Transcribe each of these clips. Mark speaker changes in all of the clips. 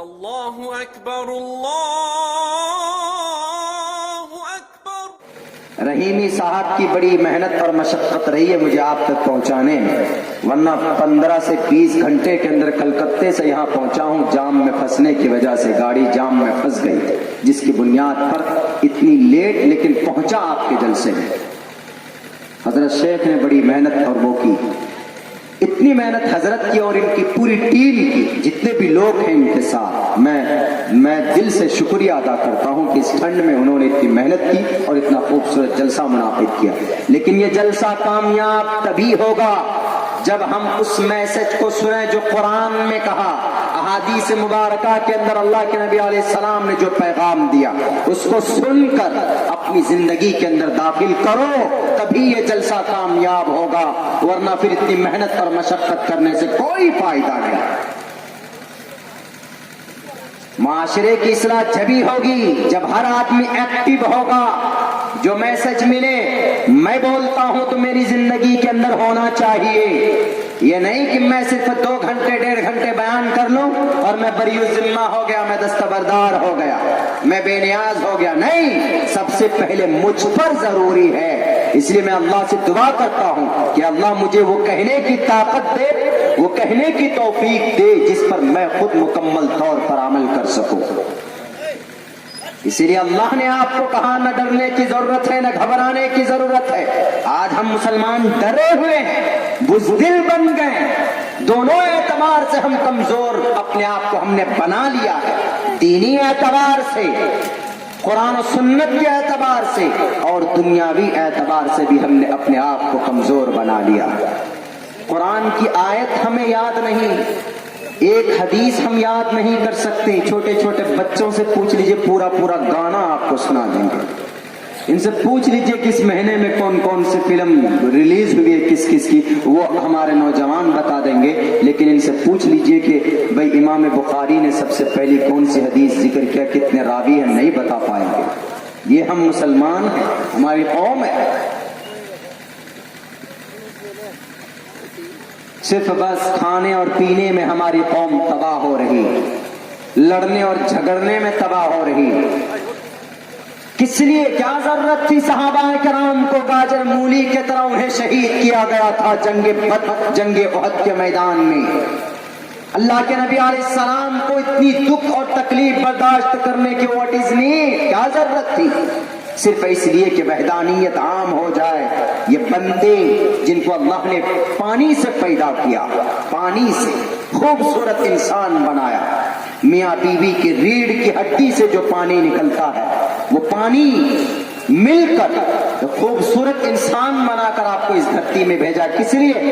Speaker 1: اللہ اکبر اللہ اکبر۔
Speaker 2: رحیمی صاحب کی بڑی محنت اور مشقت رہی ہے مجھے آپ تک پہنچانے میں، ورنہ 15 سے 20 گھنٹے کے اندر کلکتے سے یہاں پہنچا ہوں۔ جام میں پھنسنے کی وجہ سے گاڑی جام میں پھنس گئی، جس کی بنیاد پر اتنی لیٹ لیکن پہنچا آپ کے جلسے میں۔ حضرت شیخ نے بڑی محنت اور وہ کی، اتنی محنت حضرت کی اور ان کی پوری ٹیم کی، جتنے بھی لوگ ہیں ان کے ساتھ، میں دل سے شکریہ ادا کرتا ہوں کہ اس ٹھنڈ میں انہوں نے اتنی محنت کی اور اتنا خوبصورت جلسہ منعقد کیا۔ لیکن یہ جلسہ کامیاب تبھی ہوگا جب ہم اس میسج کو سنیں جو قرآن میں کہا، احادیث مبارکہ کے اندر اللہ کے نبی علیہ السلام نے جو پیغام دیا، اس کو سن کر اپنی زندگی کے اندر داخل کرو، تبھی یہ جلسہ کامیاب ہوگا، ورنہ پھر اتنی محنت اور مشقت کرنے سے کوئی فائدہ نہیں۔ معاشرے کی اصلاح جبھی ہوگی جب ہر آدمی ایکٹیو ہوگا۔ جو میسج ملے میں بولتا ہوں تو میری زندگی کے اندر ہونا چاہیے، یہ نہیں کہ میں صرف 2 گھنٹے 1.5 گھنٹے بیان کر لوں اور میں بری الذمہ ہو گیا، میں دستبردار ہو گیا، میں بے نیاز ہو گیا۔ نہیں، سب سے پہلے مجھ پر ضروری ہے۔ اس لیے میں اللہ سے دعا کرتا ہوں کہ اللہ مجھے وہ کہنے کی طاقت دے، وہ کہنے کی توفیق دے جس پر میں خود مکمل طور پر عمل کر سکوں۔ اسی لیے اللہ نے آپ کو کہا نہ ڈرنے کی ضرورت ہے، نہ گھبرانے کی ضرورت ہے۔ آج ہم مسلمان ڈرے ہوئے ہیں، بزدل بن گئے، دونوں اعتبار سے ہم کمزور اپنے آپ کو ہم نے بنا لیا ہے، دینی اعتبار سے، قرآن و سنت کے اعتبار سے، اور دنیاوی اعتبار سے بھی ہم نے اپنے آپ کو کمزور بنا لیا۔ قرآن کی آیت ہمیں یاد نہیں، ایک حدیث ہم یاد نہیں کر سکتے۔ چھوٹے چھوٹے بچوں سے پوچھ لیجئے، پورا گانا آپ کو سنا دیں گے۔ ان سے پوچھ لیجئے کس مہینے میں کون کون سی فلم ریلیز ہوئی ہے، کس کس کی، وہ ہمارے نوجوان بتا دیں گے۔ لیکن ان سے پوچھ لیجئے کہ بھئی امام بخاری نے سب سے پہلی کون سی حدیث ذکر کیا، کتنے راوی ہیں، نہیں بتا پائیں گے۔ یہ ہم مسلمان ہیں، ہماری قوم ہے، صرف بس کھانے اور پینے میں ہماری قوم تباہ ہو رہی، لڑنے اور جھگڑنے میں تباہ ہو رہی۔ کس لیے، کیا ضرورت تھی صحابہ کرام کو گاجر مولی کے طرح انہیں شہید کیا گیا تھا جنگ احد کے میدان میں؟ اللہ کے نبی علیہ السلام کو اتنی دکھ اور تکلیف برداشت کرنے کی واٹ از نیڈ، کیا ضرورت تھی؟ صرف اس لیے کہ وحدانیت عام ہو جائے۔ یہ بندے جن کو اللہ نے پانی سے پیدا کیا، پانی سے خوبصورت انسان بنایا، میاں بیوی کی ریڑھ کی ہڈی سے جو پانی نکلتا ہے، وہ پانی مل کر خوبصورت انسان بنا کر آپ کو اس دھرتی میں بھیجا۔ کس لیے؟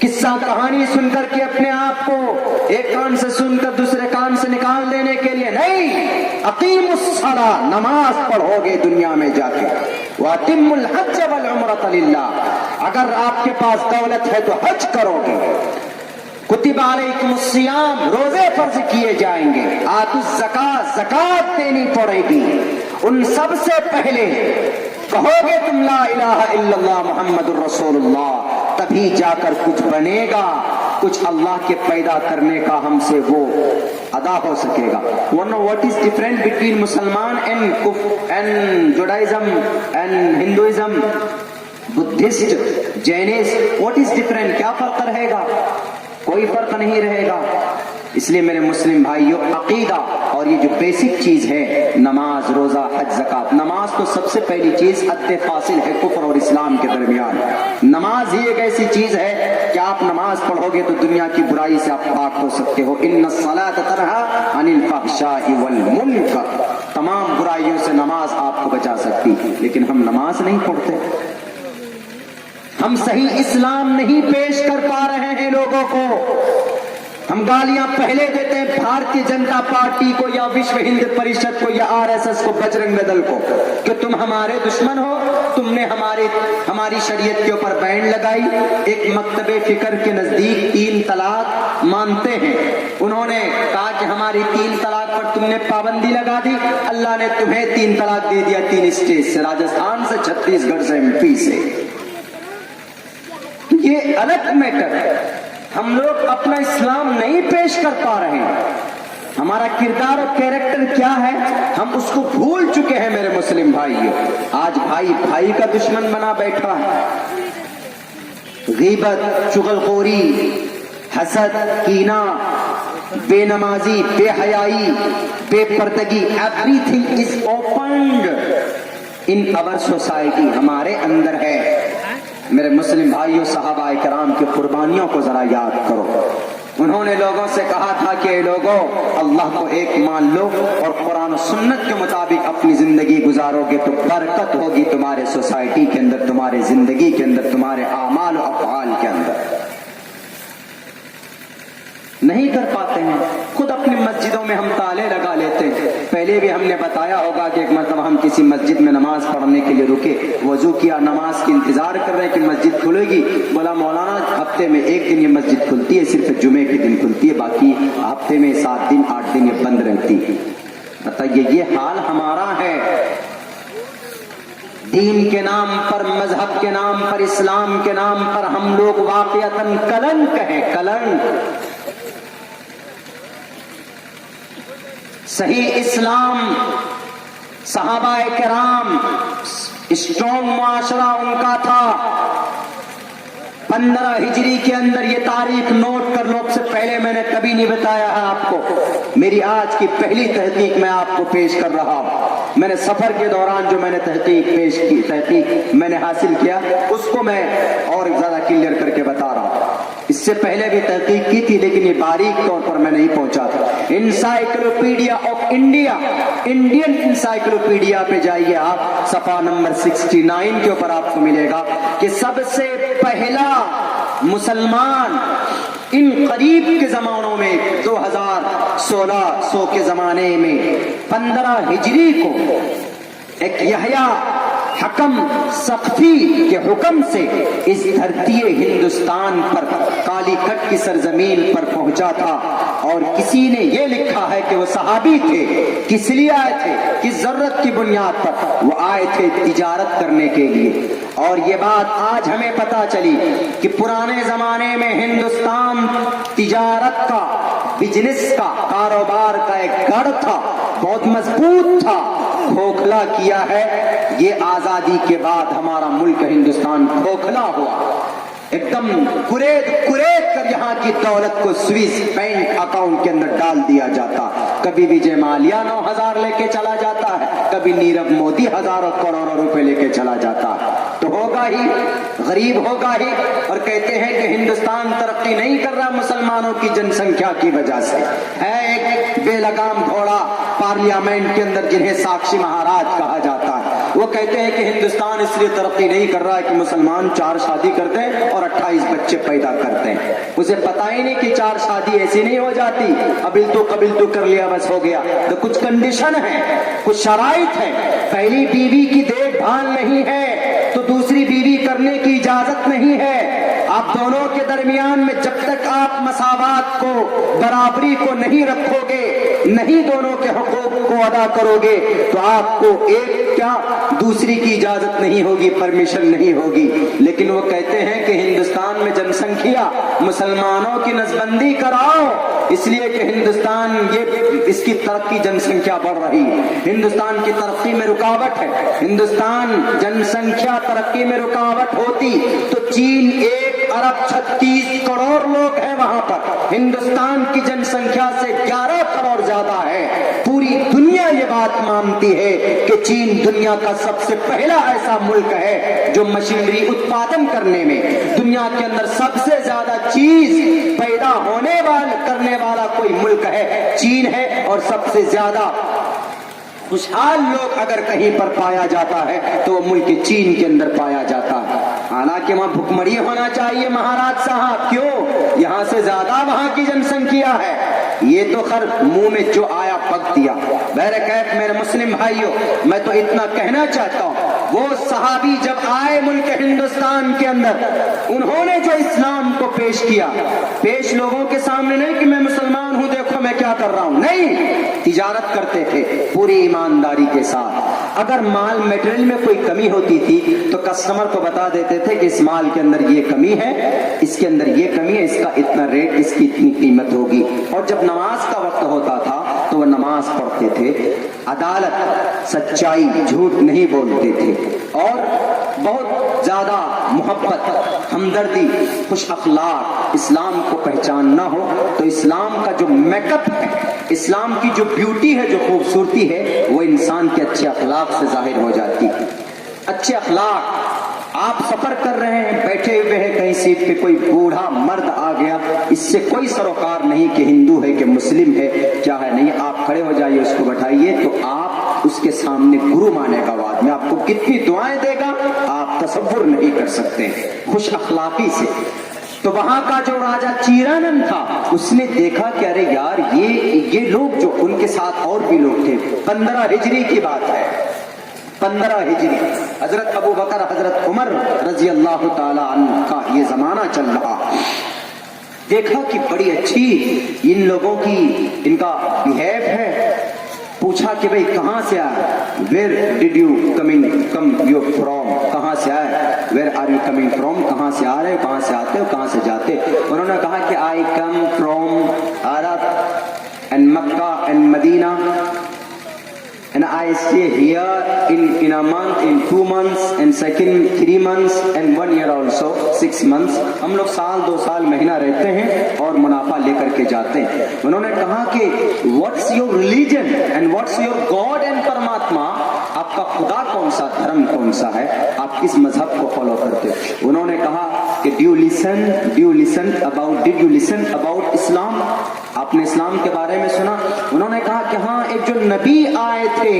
Speaker 2: قصہ کہانی سن کر کے اپنے آپ کو ایک کان سے سن کر دوسرے کان سے نکال دینے کے لیے نہیں۔ اقیموا الصلاۃ، نماز پڑھو گے دنیا میں جا کے، واتموا الحج والعمرۃ للہ، اگر آپ کے پاس دولت ہے تو حج کرو گے، کتب علیکم الصیام، روزے فرض کیے جائیں گے، آتوا الزکاۃ، زکات دینی پڑے گی۔ ان سب سے پہلے کہو گے تم لا الہ الا اللہ محمد الرسول اللہ، تبھی جا کر کچھ بنے گا، کچھ اللہ کے پیدا کرنے کا ہم سے وہ ادا ہو سکے گا۔ ورنہ واٹ از ڈفرنٹ بٹوین مسلمان and Judaism and Hinduism, Buddhist, Jains, what is different? کیا فرق رہے گا؟ کوئی فرق نہیں رہے گا۔ اس لیے میرے مسلم بھائیوں، عقیدہ اور یہ جو بیسک چیز ہے، نماز، روزہ، حج، زکات۔ نماز تو سب سے پہلی چیز حد فاصل ہے کفر اور اسلام کے درمیان۔ نماز ہی ایک ایسی چیز ہے کہ آپ نماز پڑھو گے تو دنیا کی برائی سے آپ پاک ہو سکتے ہو۔ ان الصلاۃ تنہی عن الفحشاء والمنکر، تمام برائیوں سے نماز آپ کو بچا سکتی، لیکن ہم نماز نہیں پڑھتے، ہم صحیح اسلام نہیں پیش کر پا رہے ہیں لوگوں کو۔ ہم گالیاں پہلے دیتے ہیں بھارتیہ جنتا پارٹی کو یا وشو ہند پریشد کو یا RSS کو، بجرنگ دل کو، کہ تم ہمارے دشمن ہو، تم نے ہماری شریعت کے اوپر بین لگائی۔ ایک مکتب فکر کے نزدیک 3 طلاق مانتے ہیں، انہوں نے کہا کہ ہماری 3 طلاق پر تم نے پابندی لگا دی، اللہ نے تمہیں 3 طلاق دے دیا 3 اسٹیٹ سے، راجستھان سے، چھتیس گڑھ سے، MP سے۔ یہ الگ میٹر ہے۔ ہم لوگ اپنا اسلام نہیں پیش کر پا رہے ہیں. ہمارا کردار اور کیریکٹر کیا ہے ہم اس کو بھول چکے ہیں میرے مسلم بھائیوں. آج بھائی بھائی کا دشمن بنا بیٹھا ہے. غیبت، چغلخوری، حسد، کینہ، بے نمازی، بے حیائی، بے پردگی، ایوری تھنگ از اوپنڈ ان اور سوسائٹی، ہمارے اندر ہے. میرے مسلم بھائیوں، صحابہ کرام کی قربانیوں کو ذرا یاد کرو. انہوں نے لوگوں سے کہا تھا کہ اے لوگوں، اللہ کو ایک مان لو اور قرآن و سنت کے مطابق اپنی زندگی گزارو گے تو برکت ہوگی تمہارے سوسائٹی کے اندر، تمہارے زندگی کے اندر، تمہارے اعمال و افعال کے اندر. نہیں کر پاتے ہیں. خود اپنی مسجدوں میں ہم تالے لگا لیتے ہیں. پہلے بھی ہم نے بتایا ہوگا کہ ایک مرتبہ ہم کسی مسجد میں نماز پڑھنے کے لیے رکے، وضو کیا، نماز کی انتظار کر رہے ہیں کہ مسجد کھلے گی. بولا مولانا ہفتے میں ایک دن یہ مسجد کھلتی ہے، صرف جمعے کے دن کھلتی ہے، باقی ہفتے میں 7 دن 8 دن یہ بند رہتی ہے. بتائیے یہ حال ہمارا ہے. دین کے نام پر، مذہب کے نام پر، اسلام کے نام پر ہم لوگ واقعتاً کلنک ہیں. کلنک. صحیح اسلام، صحابہ کرام، اسٹرانگ معاشرہ ان کا تھا. 15 ہجری کے اندر یہ تاریخ نوٹ کر لو. سے پہلے میں نے کبھی نہیں بتایا ہے آپ کو. میری آج کی پہلی تحقیق میں آپ کو پیش کر رہا ہوں. میں نے سفر کے دوران جو میں نے تحقیق میں نے حاصل کیا اس کو میں اور زیادہ کلیئر کر کے بتا رہا ہوں. اس سے پہلے بھی تحقیق کی تھی لیکن یہ باریک طور پر میں نہیں پہنچا تھا. Encyclopedia of India, Indian encyclopedia پہ جائیے آپ، صفحہ نمبر 69 کے اوپر آپ کو ملے گا کہ سب سے پہلا مسلمان ان قریب کے زمانوں میں 2600 کے زمانے میں 15 ہجری کو ایک یحییٰ حکم سقفی کے حکم سے اس دھرتی ہندوستان پر، کالی کٹ کی سرزمین پر پہنچا تھا. اور کسی نے یہ لکھا ہے کہ وہ صحابی تھے. کس لیے آئے تھے؟ کس ضرورت کی بنیاد پر؟ وہ آئے تھے تجارت کرنے کے لیے. اور یہ بات آج ہمیں پتا چلی کہ پرانے زمانے میں ہندوستان تجارت کا، بزنس کا، کاروبار کا ایک گڑھ تھا، بہت مضبوط تھا. کھوکھلا کیا ہے یہ آزادی کے بعد ہمارا ملک ہندوستان کھوکھلا ہوا. ایک دم کرید کر یہاں کی دولت کو سوئس بینک اکاؤنٹ کے اندر ڈال دیا جاتا. کبھی وجے مالیا 9000 لے کے چلا جاتا ہے، کبھی نیرو مودی ہزاروں کروڑوں روپے لے کے چلا جاتا. تو ہوگا ہی، غریب ہوگا ہی. اور کہتے ہیں کہ ہندوستان ترقی نہیں کر رہا مسلمانوں کی جن سنکھیا کی وجہ سے. ہے ایک بے لگام گھوڑا پارلیمنٹ کے اندر جنہیں ساکشی مہاراج کہا جاتا ہے. وہ کہتے ہیں کہ ہندوستان اس لیے ترقی نہیں کر رہا ہے کہ مسلمان 4 شادی کرتے ہیں اور 28 بچے پیدا کرتے ہیں. اسے پتا ہی نہیں کہ 4 شادی ایسی نہیں ہو جاتی، قبل تو کر لیا بس ہو گیا. تو کچھ کنڈیشن ہے، کچھ شرائط ہے. پہلی بیوی کی دیکھ بھال نہیں ہے تو دوسری بیوی کرنے کی اجازت نہیں ہے. آپ دونوں کے درمیان میں جب تک آپ مساوات کو، برابری کو نہیں رکھو گے، نہیں دونوں کے حقوق کو ادا کرو گے تو آپ کو ایک کیا دوسری کی اجازت نہیں ہوگی، پرمیشن نہیں ہوگی. لیکن وہ کہتے ہیں کہ ہندوستان میں جن سنکھیا مسلمانوں کی نسبندی کراؤ، اس لیے کہ ہندوستان اس کی ترقی جن سنکھیا بڑھ رہی ہے. ہندوستان کی ترقی میں رکاوٹ ہے. ہندوستان جن سنکھیا ترقی میں رکاوٹ ہوتی تو چین 1 ارب 36 کروڑ لوگ ہیں وہاں پر. ہندوستان کی جن سنکھیا سے 11 کروڑ زیادہ ہے. پوری دنیا یہ بات مانتی ہے کہ چین دنیا کا سب سے پہلا ایسا ملک ہے جو مشینری اتپادن کرنے میں، دنیا کے اندر سب سے زیادہ چیز پیدا کرنے والا کوئی ملک ہے چین ہے. اور سب سے زیادہ خوشحال لوگ اگر کہیں پر پایا جاتا ہے تو وہ ملک چین کے اندر پایا جاتا ہے. حالانکہ وہاں بھکمری ہونا چاہیے مہاراج صاحب، کیوں؟ یہاں سے زیادہ وہاں کی جن سنکھیا ہے. یہ تو خر منہ میں جو آیا پک دیا. بہرکیف میرے مسلم بھائیوں، میں تو اتنا کہنا چاہتا ہوں، وہ صحابی جب آئے ملک ہندوستان کے اندر، انہوں نے جو اسلام کو پیش لوگوں کے سامنے نہیں کہ میں مسلمان ہوں دیکھو میں کیا کر رہا ہوں، نہیں، تجارت کرتے تھے پوری ایمانداری کے ساتھ. اگر مال میٹیریل میں کوئی کمی ہوتی تھی تو کسٹمر کو بتا دیتے تھے کہ اس مال کے اندر یہ کمی ہے، اس کے اندر یہ کمی ہے، اس کا اتنا ریٹ، اس کی اتنی قیمت ہوگی۔ اور جب نماز کا وقت ہوتا تھا تو وہ نماز پڑھتے تھے، عدالت، سچائی، جھوٹ نہیں بولتے تھے، اور بہت زیادہ محبت، ہمدردی، خوش اخلاق۔ اسلام کو پہچاننا ہو تو اسلام کا جو میک اپ ہے، اسلام کی جو بیوٹی ہے، جو خوبصورتی ہے، وہ انسان کے اچھے اخلاق سے ظاہر ہو جاتی ہے۔ اچھے اخلاق، آپ سفر کر رہے ہیں، بیٹھے ہوئے ہیں کہیں سیٹ پہ، کوئی بوڑھا مرد آ گیا، اس سے کوئی سروکار نہیں کہ ہندو ہے کہ مسلم ہے کیا ہے، نہیں، آپ کھڑے ہو جائیے، اس کو بٹھائیے، تو آپ اس کے سامنے گرو مانے گا، بعد میں آپ کو کتنی دعائیں دے گا آپ تصور نہیں کر سکتے، خوش اخلاقی سے۔ تو وہاں کا جو راجا چیرانند تھا، اس نے دیکھا کہ ارے یار، یہ لوگ جو ان کے ساتھ اور بھی لوگ تھے، 15 ہجری کی بات ہے، 15 ہجری، حضرت ابو بکر، حضرت عمر رضی اللہ تعالی عنہ کا یہ زمانہ چل رہا۔ دیکھا کہ بڑی اچھی ان لوگوں کی، ان کا بہیو ہے۔ پوچھا کہ بھئی کہاں سے آئے؟ Where did you come you from? کہاں سے آئے؟ Where are you coming from? کہاں سے آ رہے ہو، کہاں سے آتے ہو، کہاں سے جاتے؟ انہوں نے کہا کہ I come from Arab and Mecca and Medina and I stay here in a month, in 2 months, and second 3 months, and 1 year also, 6 months. ہم لوگ سال 2 سال مہینہ رہتے ہیں اور منافع لے کر کے جاتے ہیں۔ انہوں نے کہا کہ what's your religion and what's your God and پرماتما؟ آپ کا خدا کون سا، دھرم کون سا ہے، آپ کس مذہب کو فالو کرتے؟ انہوں نے کہا کہ did you listen about اسلام؟ آپ نے اسلام کے بارے میں سنا؟ انہوں نے کہا کہ ہاں، ایک جو نبی آئے تھے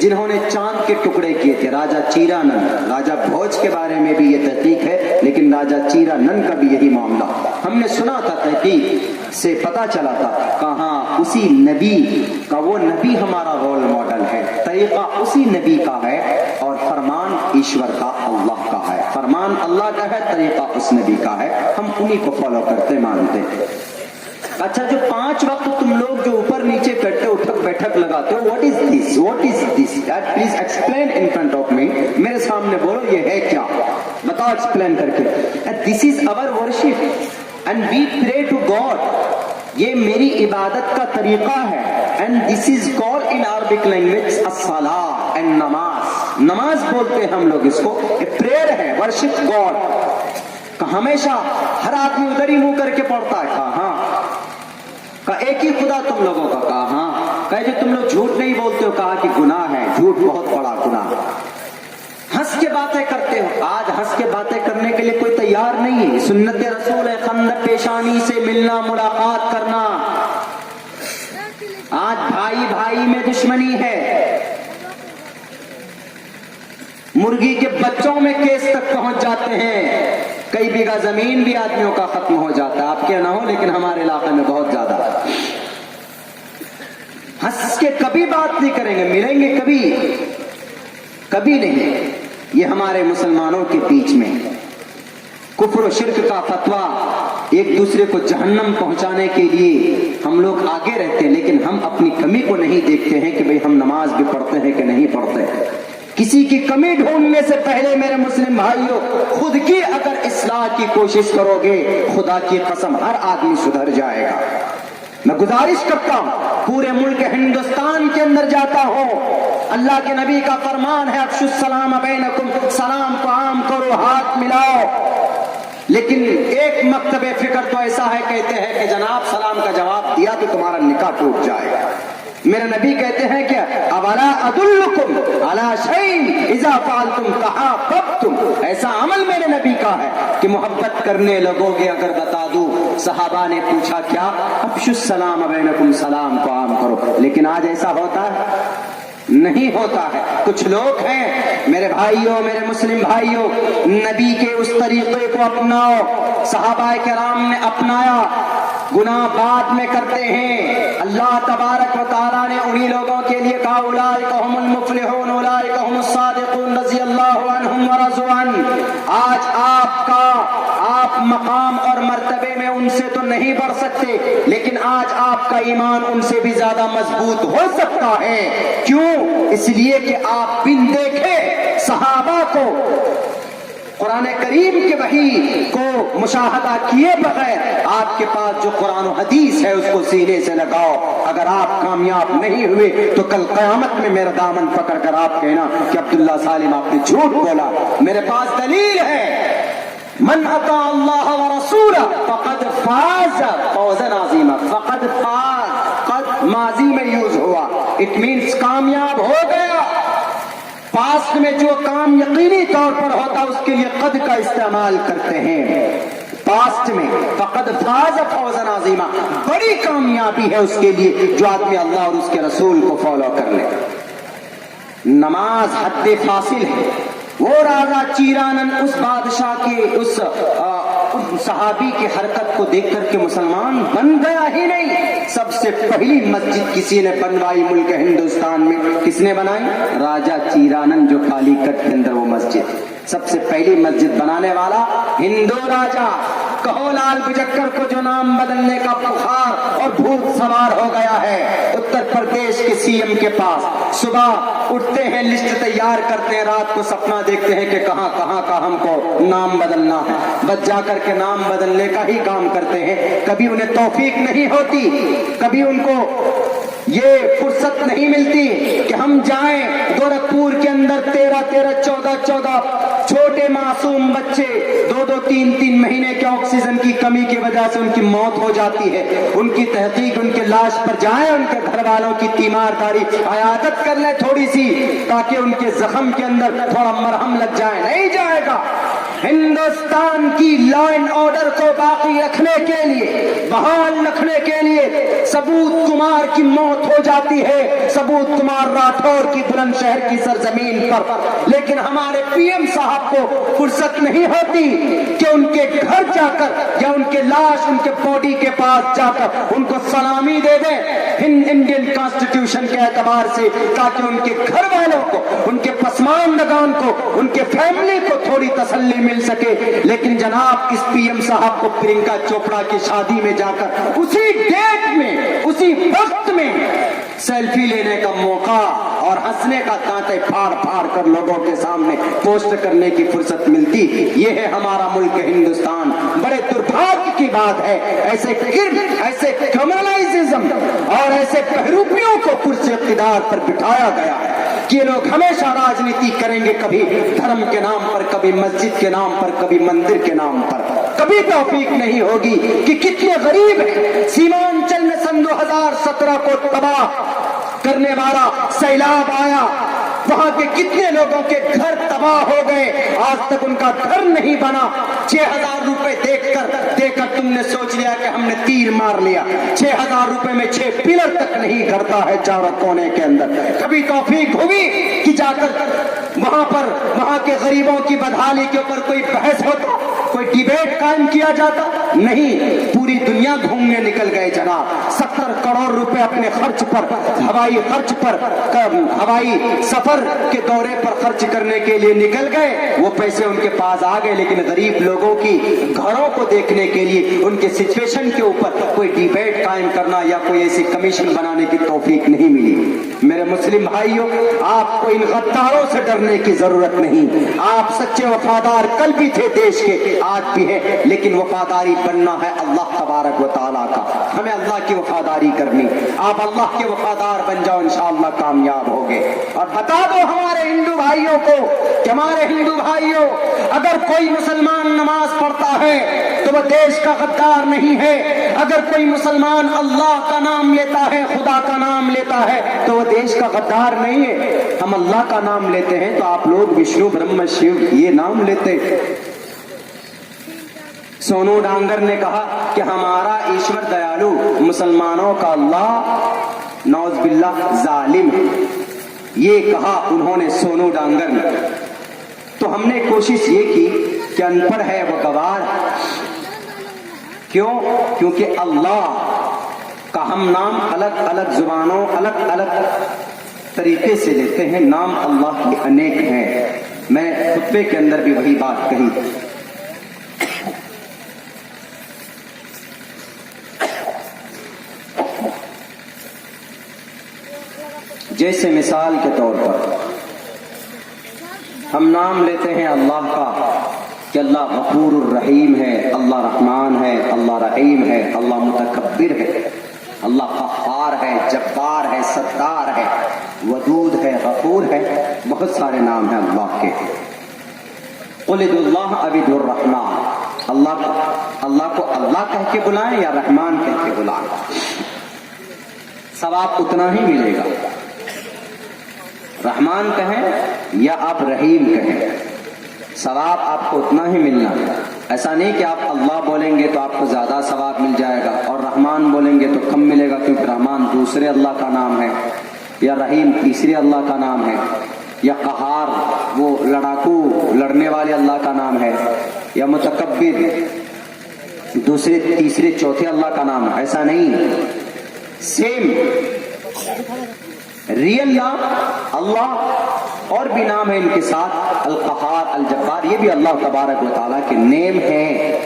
Speaker 2: جنہوں نے چاند کے ٹکڑے کیے تھے، راجا چیرانند۔ راجا بھوج کے بارے میں بھی یہ تحقیق ہے، لیکن راجا چیرانند کا بھی یہی معاملہ ہم نے سنا تھا، تحقیق سے پتا چلا تھا۔ کہاں اسی نبی کا، وہ نبی ہمارا رول ماڈل ہے، طریقہ اسی نبی کا ہے، اور فرمان ایشور کا، اللہ کا ہے، فرمان اللہ کا ہے، طریقہ اس نبی کا ہے، ہم انہی کو فالو کرتے مانتے۔ اچھا، جو 5 وقت تم لوگ جو اوپر نیچے کرتے ہو، اٹھک بیٹھک لگاتے ہو، what is this please explain in front of me، میرے سامنے بولو یہ ہے کیا، بتاؤ ایکسپلین کر کے۔ this is our worship and we pray to God، یہ میری عبادت کا طریقہ ہے، and this is called in Arabic language as-salah and نماز بولتے ہیں ہم لوگ اس کو، پریئر ہے، worship God۔ ہمیشہ ہر آدمی ادھر ہی منہ کر کے پڑھتا ہے، کہا ہاں، کہا ایک ہی خدا تم لوگوں کا، کہا ہاں، کہا جو تم لوگ جھوٹ نہیں بولتے ہو، کہا کہ گناہ ہے، جھوٹ بہت بڑا گناہ۔ ہنس کے باتیں کرتے ہو، آج ہنس کے باتیں کرنے کے لیے کوئی تیار نہیں ہے۔ سنت رسول ہے خندق پیشانی سے ملنا، ملاقات کرنا۔ آج بھائی بھائی میں دشمنی ہے، مرغی کے بچوں میں کیس تک پہنچ جاتے ہیں، کئی بیگھہ زمین بھی آدمیوں کا ختم ہو جاتا ہے، آپ کے نہ ہو لیکن ہمارے علاقے میں بہت زیادہ۔ ہنس کے کبھی بات نہیں کریں گے، ملیں گے کبھی نہیں۔ یہ ہمارے مسلمانوں کے بیچ میں کفر و شرک کا فتویٰ، ایک دوسرے کو جہنم پہنچانے کے لیے ہم لوگ آگے رہتے ہیں، لیکن ہم اپنی کمی کو نہیں دیکھتے ہیں کہ بھئی ہم نماز بھی پڑھتے ہیں کہ نہیں پڑھتے۔ کسی کی کمی ڈھونڈنے سے پہلے میرے مسلم بھائیوں، خود کی اگر اصلاح کی کوشش کرو گے، خدا کی قسم ہر آدمی سدھر جائے گا۔ میں گزارش کرتا ہوں، پورے ملک ہندوستان کے اندر جاتا ہوں، اللہ کے نبی کا فرمان ہے افشوا السلام بینکم، سلام کو عام کرو، ہاتھ ملاؤ، لیکن ایک مکتب فکر تو ایسا ہے، کہتے ہیں کہ جناب سلام کا جواب دیا تو تمہارا نکاح ٹوٹ جائے گا۔ میرے نبی کہتے ہیں کہ اولا ادلکم علی شیء اذا فعلتم تحاببتم، ایسا عمل میرے نبی کا ہے کہ محبت کرنے لگو گے اگر بتا دوں۔ صحابہ نے پوچھا کیا؟ افشوا السلام بینکم، سلام کو عام کرو، لیکن آج ایسا ہوتا ہے؟ نہیں ہوتا ہے۔ کچھ لوگ ہیں میرے بھائیوں، میرے مسلم بھائیوں، نبی کے اس طریقے کو اپناؤ، صحابہ کرام نے اپنایا، گناہ بعد میں کرتے ہیں۔ اللہ تبارک و تعالیٰ نے انہی لوگوں کے لیے کہا اولئک هم المفلحون اولئک هم الصادقون رضی اللہ عنہم ورضوا عنہ۔ آج آپ مقام اور مرتبے میں ان سے تو نہیں بڑھ سکتے، لیکن آج آپ کا ایمان ان سے بھی زیادہ مضبوط ہو سکتا ہے۔ کیوں؟ اس لیے کہ آپ بن دیکھے صحابہ کو، قرآن کریم کے وحی کو مشاہدہ کیے بغیر آپ کے پاس جو قرآن و حدیث ہے اس کو سینے سے لگاؤ۔ اگر آپ کامیاب نہیں ہوئے تو کل قیامت میں میرا دامن پکڑ کر آپ کہنا کہ عبداللہ سالم آپ نے جھوٹ بولا۔ میرے پاس دلیل ہے، من اطاع اللہ ورسولہ فقد فاز فوزا عظیما۔ فقد فاز، قد ماضی میں یوز ہوا، اٹ مینس کامیاب ہو گیا۔ پاسٹ میں جو کام یقینی طور پر ہوتا اس کے لیے قد کا استعمال کرتے ہیں۔ پاسٹ میں فقد فاز فوزا عظیما، بڑی کامیابی ہے اس کے لیے جو آدمی اللہ اور اس کے رسول کو فالو کر لے۔ نماز حد فاصل ہے۔ وہ راجا چیرانن اس بادشاہ کے اس صحابی کی حرکت کو دیکھ کر کے مسلمان بن گیا ہی نہیں۔ سب سے پہلی مسجد کسی نے بنوائی ملک ہندوستان میں، کس نے بنائی؟ راجا چیرانن، جو کالی کٹ کے اندر وہ مسجد، سب سے پہلی مسجد بنانے والا ہندو راجا۔ کہو لال بجکر کو جو نام بدلنے کا بخار اور بھوت سوار ہو گیا ہے اتر پردیش کے سی ایم کے پاس، صبح اٹھتے ہیں لسٹ تیار کرتے ہیں، رات کو سپنا دیکھتے ہیں کہ کہاں کہاں کا ہم کو نام بدلنا ہے، بس جا کر کے نام بدلنے کا ہی کام کرتے ہیں۔ کبھی انہیں توفیق نہیں ہوتی، کبھی ان کو یہ فرصت نہیں ملتی کہ ہم جائیں گورکھپور کے اندر 13 14 چھوٹے معصوم بچے 2 3 مہینے کے آکسیجن کی کمی کی وجہ سے ان کی موت ہو جاتی ہے، ان کی تحقیق، ان کے لاش پر جائیں، ان کے گھر والوں کی تیمارداری عیادت کر لیں تھوڑی سی، تاکہ ان کے زخم کے اندر تھوڑا مرہم لگ جائے، نہیں جائے گا۔ ہندوستان کی لا اینڈ آرڈر کو باقی رکھنے کے لیے، بحال رکھنے کے لیے ثبوت کمار کی موت ہو جاتی ہے، ثبوت کمار راٹھور کی بلند شہر کی سرزمین پر، لیکن ہمارے پی ایم صاحب کو فرصت نہیں ہوتی کہ ان کے گھر جا کر یا ان کے لاش، ان کے باڈی کے پاس جا کر ان کو سلامی دے دیں انڈین کانسٹیٹیوشن کے اعتبار سے، تاکہ ان کے گھر والوں کو، ان کے پسماندگان کو، ان کے فیملی کو تھوڑی تسلی مل سکے۔ لیکن جناب اس پی ایم صاحب کو پرینکا چوپڑا کی شادی میں جا کر اسی ڈیٹ میں، اسی وقت میں سیلفی لینے کا موقع اور ہنسنے کا دانتیں پھاڑ پھاڑ کر لوگوں کے سامنے پوسٹ کرنے کی فرصت ملتی۔ یہ ہے ہمارا ملک ہندوستان۔ بڑے دربھاگیہ کی بات ہے، ایسے ایسے کمیونلزم اور ایسے بہروپیوں کو کرسی اقتدار پر بٹھایا گیا ہے کہ یہ لوگ ہمیشہ راجنیتی کریں گے، کبھی دھرم کے نام پر، کبھی مسجد کے نام پر، کبھی مندر کے نام پر۔ کبھی توفیق نہیں ہوگی کہ کتنے غریب ہیں۔ سیمانچل میں سن 2017 کو تباہ کرنے والا سیلاب آیا، وہاں کے کتنے لوگوں کے گھر تباہ ہو گئے، آج تک ان کا گھر نہیں بنا۔ 6000 روپے دے کر تم نے سوچ لیا کہ ہم نے تیر مار لیا۔ 6000 روپے میں 6 پلر تک نہیں کرتا ہے چاروں کونے کے اندر۔ کبھی توفیق ہوگی کہ جا کر وہاں کے غریبوں کی بدحالی کے اوپر کوئی بحث ہوتا، کوئی ڈیبیٹ قائم کیا جاتا؟ نہیں، پوری دنیا گھومنے نکل گئے جناب۔ 70 کروڑ روپے اپنے خرچ پر، ہوائی خرچ پر، ہوائی سفر کے دورے پر خرچ کرنے کے لیے نکل گئے۔ وہ پیسے ان کے پاس آ گئے، لیکن غریب لوگوں کی گھروں کو دیکھنے کے لیے، ان کے سچویشن کے اوپر کوئی ڈیبیٹ قائم کرنا یا کوئی ایسی کمیشن بنانے کی توفیق نہیں ملی۔ میرے مسلم بھائیوں، آپ کو ان غداروں سے ڈرنے کی ضرورت نہیں۔ آپ سچے وفادار کل بھی تھے دیش کے، آج بھی ہے، لیکن وفاداری بننا ہے اللہ تبارک و تعالیٰ کا۔ ہمیں اللہ کی وفاداری کرنی۔ آپ اللہ کے وفادار بن جاؤ، انشاءاللہ کامیاب ہوگے۔ اور بتا دو ہمارے ہندو بھائیوں کو کہ ہمارے ہندو بھائیوں، اگر کوئی مسلمان نماز پڑھتا ہے تو وہ دیش کا غدار نہیں ہے۔ اگر کوئی مسلمان اللہ کا نام لیتا ہے، خدا کا نام لیتا ہے، تو وہ دیش کا غدار نہیں ہے۔ ہم اللہ کا نام لیتے ہیں تو آپ لوگ وشنو برہم شیو یہ نام لیتے۔ سونو ڈانگر نے کہا کہ ہمارا ایشور دیالو، مسلمانوں کا اللہ نعوذ باللہ ظالم ہے، یہ کہا انہوں نے، سونو ڈانگر نے۔ تو ہم نے کوشش یہ کی کہ ان پڑھ ہے وہ گوار ہے۔ کیوں؟ کیونکہ اللہ کا ہم نام الگ الگ زبانوں، الگ الگ طریقے سے لیتے ہیں، نام اللہ کے انیک ہیں۔ میں خطبے کے اندر بھی وہی بات کہی۔ جیسے مثال کے طور پر ہم نام لیتے ہیں اللہ کا کہ اللہ غفور الرحیم ہے، اللہ رحمان ہے، اللہ رحیم ہے، اللہ متکبر ہے، اللہ قہار ہے، جبار ہے، ستار ہے، ودود ہے، غفور ہے، بہت سارے نام ہیں اللہ کے۔ قل ادعوا اللہ او ادعوا الرحمن، اللہ کو اللہ کہہ کے بلائیں یا رحمان کہہ کے بلائیں، ثواب اتنا ہی ملے گا۔ رحمان کہیں یا آپ رحیم کہیں، ثواب آپ کو اتنا ہی ملنا ہے۔ ایسا نہیں کہ آپ اللہ بولیں گے تو آپ کو زیادہ ثواب مل جائے گا اور رحمان بولیں گے تو کم ملے گا، کیونکہ رحمان دوسرے اللہ کا نام ہے، یا رحیم تیسرے اللہ کا نام ہے، یا قہار وہ لڑاکو لڑنے والے اللہ کا نام ہے، یا متکبر دوسرے تیسرے چوتھے اللہ کا نام ہے۔ ایسا نہیں، سیم ریئل نام اللہ اور بھی نام ہے ان کے ساتھ، القہار، الجبار، یہ بھی اللہ تبارک و تعالیٰ کے نیم ہیں۔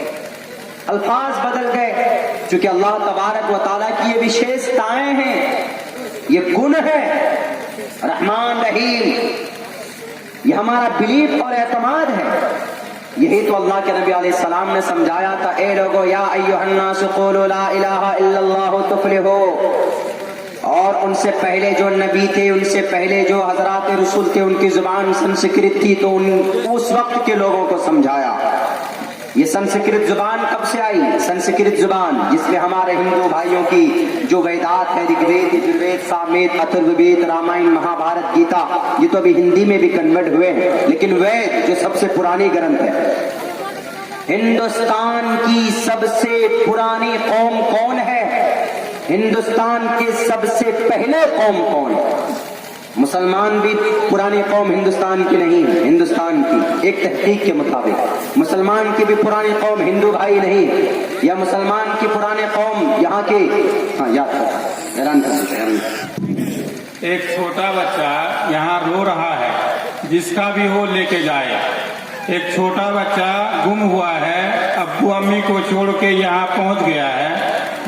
Speaker 2: الفاظ بدل گئے چونکہ اللہ تبارک و تعالیٰ کی یہ وشیشتائیں ہیں، یہ گن ہے، رحمان رحیم، یہ ہمارا بلیف اور اعتماد ہے۔ یہی تو اللہ کے نبی علیہ السلام نے سمجھایا تھا، اے لوگو یا ایھا الناس قولوا لا الہ الا اللہ تفلحوا۔ اور ان سے پہلے جو نبی تھے، ان سے پہلے جو حضرات رسول تھے، ان کی زبان سنسکرت تھی، تو اس وقت کے لوگوں کو سمجھایا۔ یہ سنسکرت زبان کب سے آئی؟ سنسکرت زبان جس میں ہمارے ہندو بھائیوں کی جو ویدات ہے، رگ وید، یجروید، ساموید، اتھروید، رامائن، مہا بھارت، گیتا، یہ تو ابھی ہندی میں بھی کنورٹ ہوئے ہیں، لیکن وید جو سب سے پرانی گرنتھ ہے۔ ہندوستان کی سب سے پرانی قوم کون ہے؟ ہندوستان کے سب سے پہلے قوم کون؟ مسلمان بھی پرانی قوم ہندوستان کی نہیں ہے، ہندوستان کی ایک تحقیق کے مطابق مسلمان کی بھی پرانی قوم ہندو بھائی نہیں، یا مسلمان کی پرانی قوم یہاں کے
Speaker 3: ایک چھوٹا بچہ یہاں رو رہا ہے، جس کا بھی ہو لے کے جائے۔ ایک چھوٹا بچہ گم ہوا ہے، ابو امی کو چھوڑ کے یہاں پہنچ گیا ہے،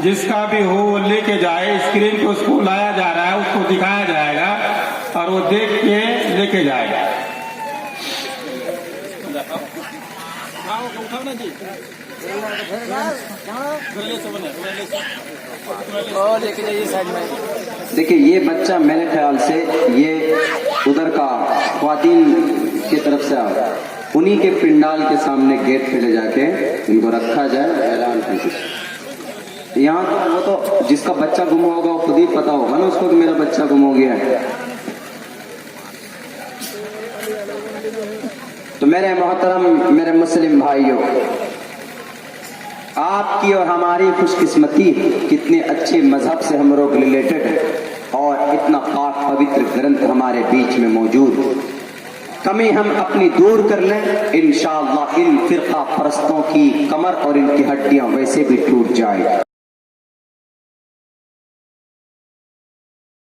Speaker 3: جس کا بھی ہو وہ لے کے جائے۔ اسکرین پہ اس کو لایا جا رہا ہے، اس کو دکھایا جائے گا اور وہ دیکھ کے لے کے جائے گا۔
Speaker 2: دیکھیے یہ بچہ میرے خیال سے یہ ادھر کا خواتین کی طرف سے انہی کے پنڈال کے سامنے گیٹ پہ لے جا کے ان کو رکھا جائے، اعلان کر۔ یہاں تو وہ تو جس کا بچہ گم ہوگا وہ خود ہی پتا ہوگا نا اس کو کہ میرا بچہ گم ہو گیا ہے۔ تو میرے محترم، میرے مسلم بھائیوں، آپ کی اور ہماری خوش قسمتی، کتنے اچھے مذہب سے ہم لوگ ریلیٹڈ ہیں اور اتنا پاک پوتر گرنتھ ہمارے بیچ میں موجود۔ کمی ہم اپنی دور کر لیں، انشاءاللہ ان فرقہ پرستوں کی کمر اور ان کی ہڈیاں ویسے بھی ٹوٹ جائیں۔